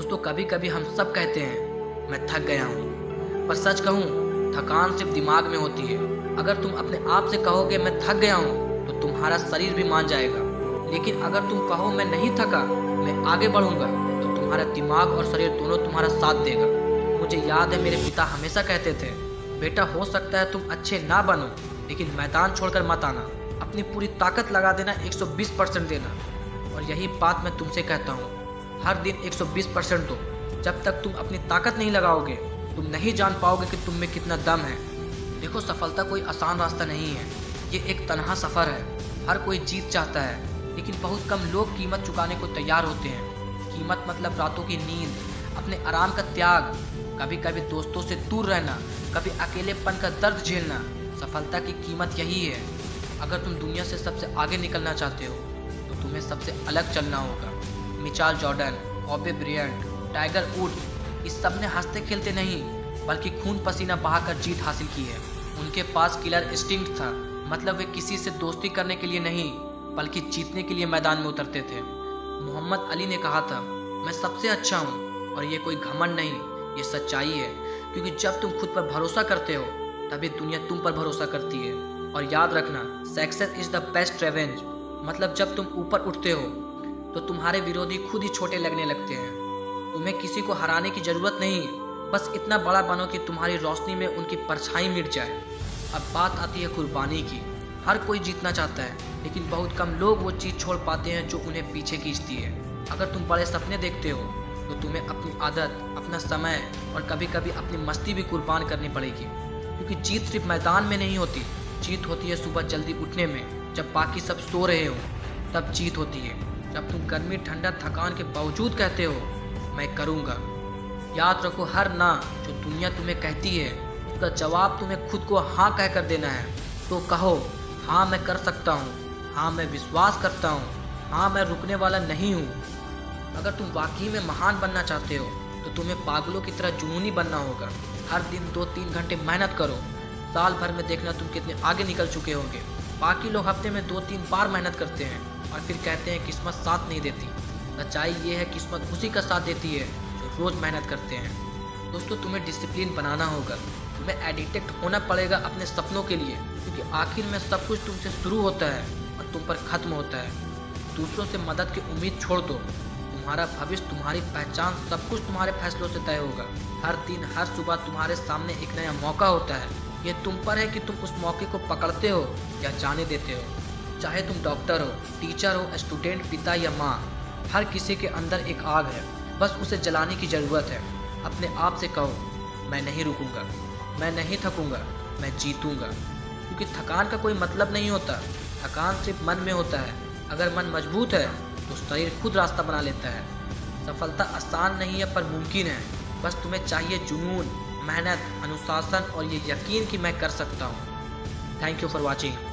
दोस्तों कभी कभी हम सब कहते हैं मैं थक गया हूँ, पर सच कहूँ थकान सिर्फ दिमाग में होती है। अगर तुम अपने आप से कहोगे मैं थक गया हूँ तो तुम्हारा शरीर भी मान जाएगा, लेकिन अगर तुम कहो मैं नहीं थका, मैं आगे बढ़ूंगा, तो तुम्हारा दिमाग और शरीर दोनों तुम्हारा साथ देगा। मुझे याद है मेरे पिता हमेशा कहते थे, बेटा हो सकता है तुम अच्छे ना बनो, लेकिन मैदान छोड़कर मत आना, अपनी पूरी ताकत लगा देना, 120% देना। और यही बात मैं तुमसे कहता हूँ, हर दिन 120% दो। जब तक तुम अपनी ताकत नहीं लगाओगे तुम नहीं जान पाओगे कि तुम में कितना दम है। देखो सफलता कोई आसान रास्ता नहीं है, ये एक तन्हा सफ़र है। हर कोई जीत चाहता है, लेकिन बहुत कम लोग कीमत चुकाने को तैयार होते हैं। कीमत मतलब रातों की नींद, अपने आराम का त्याग, कभी कभी दोस्तों से दूर रहना, कभी अकेलेपन का दर्द झेलना। सफलता की कीमत यही है। अगर तुम दुनिया से सबसे आगे निकलना चाहते हो तो तुम्हें सबसे अलग चलना होगा। Michael Jordan, Kobe Bryant, Tiger Woods, इस सब ने हंसते खेलते नहीं बल्कि खून पसीना बहाकर जीत हासिल की है। उनके पास किलर इंस्टिंक्ट था, मतलब वे किसी से दोस्ती करने के लिए नहीं बल्कि जीतने के लिए मैदान में उतरते थे। मोहम्मद अली ने कहा था मैं सबसे अच्छा हूँ, और ये कोई घमंड नहीं, ये सच्चाई है। क्योंकि जब तुम खुद पर भरोसा करते हो तभी दुनिया तुम पर भरोसा करती है। और याद रखना, success is the best revenge, मतलब जब तुम ऊपर उठते हो तो तुम्हारे विरोधी खुद ही छोटे लगने लगते हैं। तुम्हें किसी को हराने की जरूरत नहीं, बस इतना बड़ा बनो कि तुम्हारी रोशनी में उनकी परछाई मिट जाए। अब बात आती है कुर्बानी की। हर कोई जीतना चाहता है, लेकिन बहुत कम लोग वो चीज़ छोड़ पाते हैं जो उन्हें पीछे खींचती है। अगर तुम बड़े सपने देखते हो तो तुम्हें अपनी आदत, अपना समय और कभी कभी अपनी मस्ती भी कुर्बान करनी पड़ेगी। क्योंकि जीत सिर्फ मैदान में नहीं होती, जीत होती है सुबह जल्दी उठने में, जब बाकी सब सो रहे हो तब जीत होती है। जब तुम गर्मी ठंडा थकान के बावजूद कहते हो मैं करूँगा। याद रखो, हर ना जो दुनिया तुम्हें कहती है उसका जवाब तुम्हें खुद को हाँ कहकर देना है। तो कहो हाँ मैं कर सकता हूँ, हाँ मैं विश्वास करता हूँ, हाँ मैं रुकने वाला नहीं हूँ। अगर तुम वाकई में महान बनना चाहते हो तो तुम्हें पागलों की तरह जुनूनी बनना होगा। हर दिन 2-3 घंटे मेहनत करो, साल भर में देखना तुम कितने आगे निकल चुके होंगे। बाकी लोग हफ्ते में 2-3 बार मेहनत करते हैं और फिर कहते हैं किस्मत साथ नहीं देती। सच्चाई ये है, किस्मत उसी का साथ देती है जो रोज़ मेहनत करते हैं। दोस्तों तुम्हें डिसिप्लिन बनाना होगा, तुम्हें एडिक्ट होना पड़ेगा अपने सपनों के लिए, क्योंकि आखिर में सब कुछ तुमसे शुरू होता है और तुम पर ख़त्म होता है। दूसरों से मदद की उम्मीद छोड़ दो, तुम्हारा भविष्य, तुम्हारी पहचान, सब कुछ तुम्हारे फैसलों से तय होगा। हर दिन हर सुबह तुम्हारे सामने एक नया मौका होता है, ये तुम पर है कि तुम उस मौके को पकड़ते हो या जाने देते हो। चाहे तुम डॉक्टर हो, टीचर हो, स्टूडेंट, पिता या माँ, हर किसी के अंदर एक आग है, बस उसे जलाने की ज़रूरत है। अपने आप से कहो मैं नहीं रुकूंगा, मैं नहीं थकूंगा, मैं जीतूंगा। क्योंकि थकान का कोई मतलब नहीं होता, थकान सिर्फ मन में होता है। अगर मन मजबूत है तो शरीर खुद रास्ता बना लेता है। सफलता आसान नहीं है पर मुमकिन है, बस तुम्हें चाहिए जुनून, मेहनत, अनुशासन और ये यकीन कि मैं कर सकता हूँ। Thank you for watching.